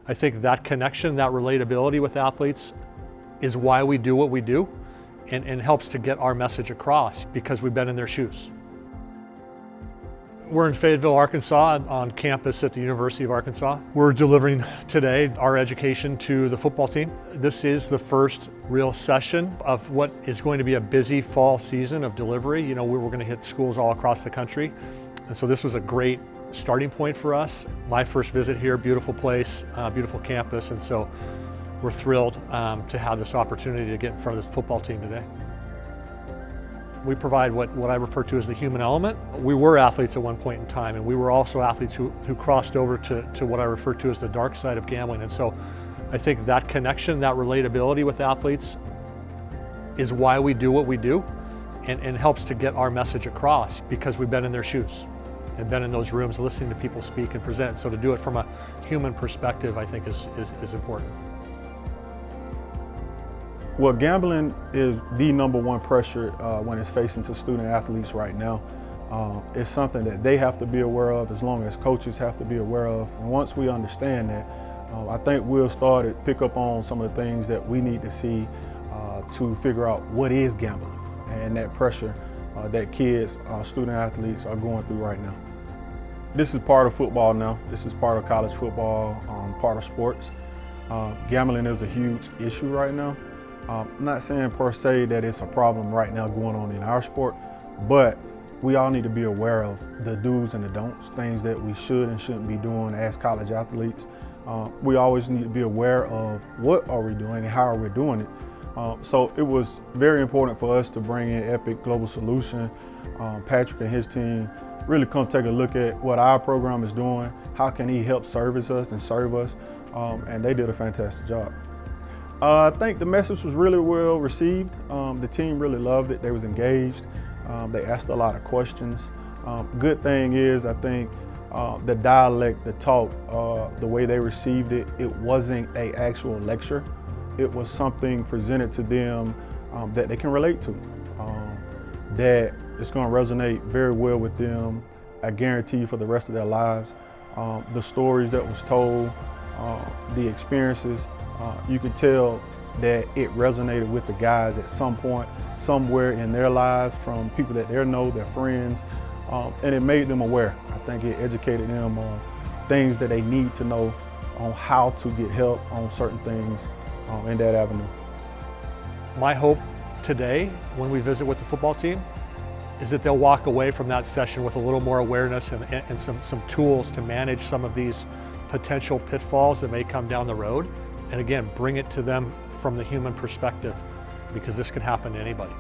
I think that connection, that relatability with athletes is why we do what we do and helps to get our message across because we've been in their shoes. We're in Fayetteville, Arkansas on campus at the University of Arkansas. We're delivering today our education to the football team. This is the first real session of what is going to be a busy fall season of delivery. You know, we're going to hit schools all across the country. And so this was a great starting point for us. My first visit here, beautiful place, beautiful campus. And so we're thrilled to have this opportunity to get in front of this football team today. We provide what I refer to as the human element. We were athletes at one point in time, and we were also athletes who crossed over to what I refer to as the dark side of gambling. And so I think that connection, that relatability with athletes is why we do what we do and helps to get our message across because we've been in their shoes and been in those rooms listening to people speak and present. So to do it from a human perspective, I think is important. Well, gambling is the #1 pressure when it's facing to student athletes right now. It's something that they have to be aware of as long as coaches have to be aware of. And once we understand that, I think we'll start to pick up on some of the things that we need to see to figure out what is gambling and that pressure that kids, student athletes are going through right now. This is part of football now. This is part of college football, part of sports. Gambling is a huge issue right now. I'm not saying per se that it's a problem right now going on in our sport, but we all need to be aware of the do's and the don'ts, things that we should and shouldn't be doing as college athletes. We always need to be aware of what are we doing and how are we doing it. So it was very important for us to bring in Epic Global Solution. Patrick and his team really come take a look at what our program is doing, how can he help service us and serve us, and they did a fantastic job. I think the message was really well received. The team really loved it. They was engaged. They asked a lot of questions. Good thing is, I think the dialect, the talk, the way they received it, it wasn't an actual lecture. It was something presented to them that they can relate to, that it's going to resonate very well with them, I guarantee, for the rest of their lives. The stories that was told, the experiences, you could tell that it resonated with the guys at some point, somewhere in their lives, from people that they know, their friends, and it made them aware. I think it educated them on things that they need to know on how to get help on certain things in that avenue. My hope today, when we visit with the football team, is that they'll walk away from that session with a little more awareness and some tools to manage some of these potential pitfalls that may come down the road. And again, bring it to them from the human perspective, because this could happen to anybody.